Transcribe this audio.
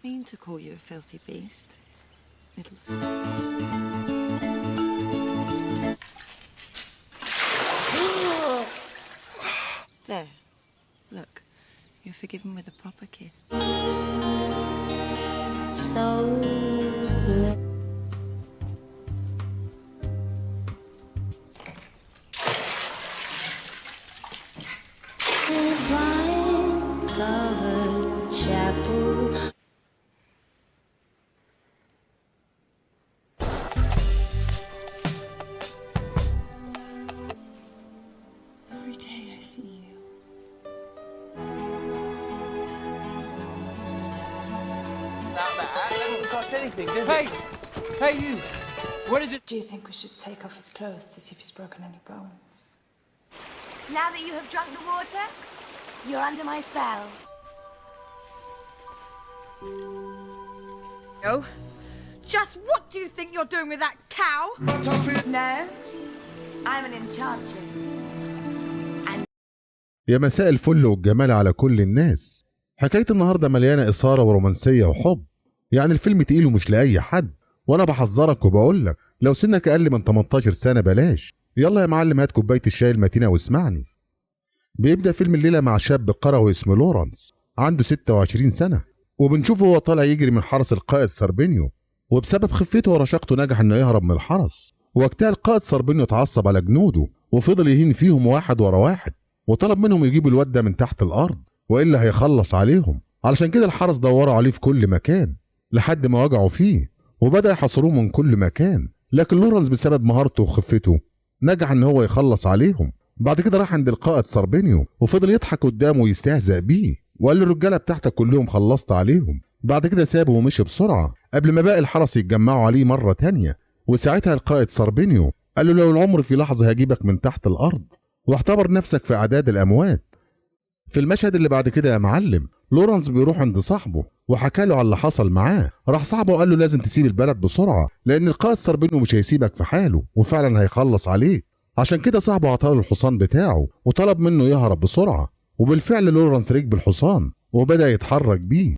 mean to call you a filthy beast, little. There. Look, you're forgiven with a proper kiss. So vine-covered chapel. Every day I see you. That doesn't cost anything, does it? Hey, you! What is it? Do you think we should take off his clothes to see if he's broken any bones? Now that you have drunk the water, you're under my spell. Oh, just what do you think you're doing with that cow? No, I'm an enchantress. يا مساء الفل والجمال على كل الناس. حكاية النهاردة مليانة إثارة ورومانسية وحب، يعني الفيلم تقيل ومش لأي حد، وأنا بحذرك وبقولك لو سنك أقل من 18 سنة بلاش. يلا يا معلم هات كوباية الشاي المتينة واسمعني. بيبدأ فيلم الليلة مع شاب قروي اسمه لورانس، عنده 26 سنة، وبنشوفه هو طالع يجري من حرس القائد ساربينيو، وبسبب خفته ورشاقته نجح إنه يهرب من الحرس. وقتها القائد ساربينيو اتعصب على جنوده وفضل يهين فيهم واحد ورا واحد، وطلب منهم يجيبوا الواد ده من تحت الأرض وإلا هيخلص عليهم. علشان كده الحرس دوروا عليه في كل مكان لحد ما وجعوا فيه وبدأ يحاصروه من كل مكان، لكن لورانس بسبب مهارته وخفته نجح إن هو يخلص عليهم. بعد كده راح عند القائد ساربينيو وفضل يضحك قدامه ويستهزأ بيه، وقال للرجالة بتاعتك كلهم خلصت عليهم. بعد كده سابه ومشي بسرعة قبل ما باقي الحرس يتجمعوا عليه مرة تانية. وساعتها القائد ساربينيو قال له لو العمر في لحظة هجيبك من تحت الأرض، واعتبر نفسك في أعداد الأموات. في المشهد اللي بعد كده يا معلم لورانس بيروح عند صاحبه وحكى له على اللي حصل معاه. راح صاحبه وقال له لازم تسيب البلد بسرعة لأن القائد ساربينيو مش هيسيبك في حاله وفعلا هيخلص عليك. عشان كده صاحبه عطاله الحصان بتاعه وطلب منه يهرب بسرعة، وبالفعل لورانس ركب الحصان وبدأ يتحرك بيه.